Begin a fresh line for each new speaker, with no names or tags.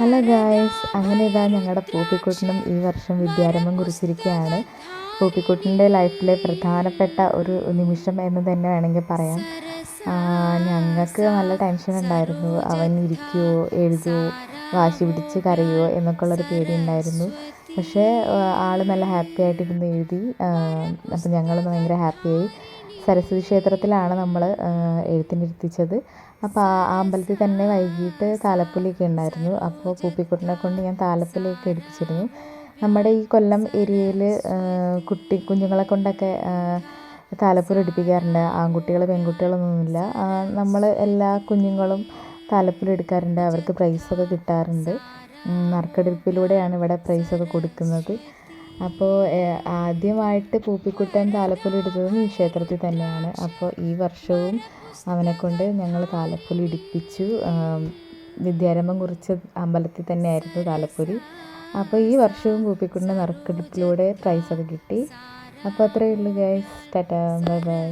Hello guys, അങ്ങനെ ഇതാ ഞങ്ങളുടെ പൂപ്പിക്കുട്ടനും ഈ വർഷം വിദ്യാരംഭം കുറിച്ചിരിക്കുകയാണ്. പൂപ്പിക്കുട്ടൻ്റെ ലൈഫിലെ പ്രധാനപ്പെട്ട ഒരു നിമിഷം എന്ന് തന്നെ വേണമെങ്കിൽ പറയാം. ഞങ്ങൾക്ക് നല്ല ടെൻഷൻ ഉണ്ടായിരുന്നു. അവൻ ഇരിക്കുമോ, എഴുതുമോ, വാശി പിടിച്ച് കരയുമോ എന്നൊക്കെ ഉള്ളൊരു പേടി ഉണ്ടായിരുന്നു. പക്ഷേ ആൾ നല്ല ഹാപ്പി ആയിട്ടിരുന്ന് എഴുതി. അപ്പം ഞങ്ങൾ ഭയങ്കര ഹാപ്പിയായി. സരസ്വതി ക്ഷേത്രത്തിലാണ് നമ്മൾ എഴുത്തിനിരുത്തിച്ചത്. അപ്പോൾ ആ അമ്പലത്തിൽ തന്നെ വൈകിട്ട് താലപ്പൊലിയൊക്കെ ഉണ്ടായിരുന്നു. അപ്പോൾ പൂപ്പിക്കുട്ടനെ കൊണ്ട് ഞാൻ താലപ്പൊലിയൊക്കെ എടുപ്പിച്ചിരുന്നു. നമ്മുടെ ഈ കൊല്ലം ഏരിയയിൽ കുഞ്ഞുങ്ങളെ കൊണ്ടൊക്കെ താലപ്പൊലി എടുപ്പിക്കാറുണ്ട്. ആൺകുട്ടികൾ പെൺകുട്ടികളൊന്നുമില്ല. നമ്മൾ എല്ലാ കുഞ്ഞുങ്ങളും താലപ്പൊലി എടുക്കാറുണ്ട്. അവർക്ക് പ്രൈസൊക്കെ കിട്ടാറുണ്ട്. നറുക്കെടുപ്പിലൂടെയാണ് ഇവിടെ പ്രൈസൊക്കെ കൊടുക്കുന്നത്. അപ്പോൾ ആദ്യമായിട്ട് പൂപ്പിക്കുട്ടൻ താലപ്പൊലി എടുത്തതും ഈ ക്ഷേത്രത്തിൽ തന്നെയാണ്. അപ്പോൾ ഈ വർഷവും അവനെക്കൊണ്ട് ഞങ്ങൾ താലപ്പൊലി എടുപ്പിച്ചു. വിദ്യാരംഭം കുറിച്ച അമ്പലത്തിൽ തന്നെയായിരുന്നു താലപ്പൊലി. അപ്പോൾ ഈ വർഷവും പൂപ്പിക്കുട്ടൻ്റെ നറുക്കെടുപ്പിലൂടെ പ്രൈസൊക്കെ കിട്ടി. അപ്പോൾ അത്രയേ ഉള്ളൂ ഗൈസ്. Tata, bye bye.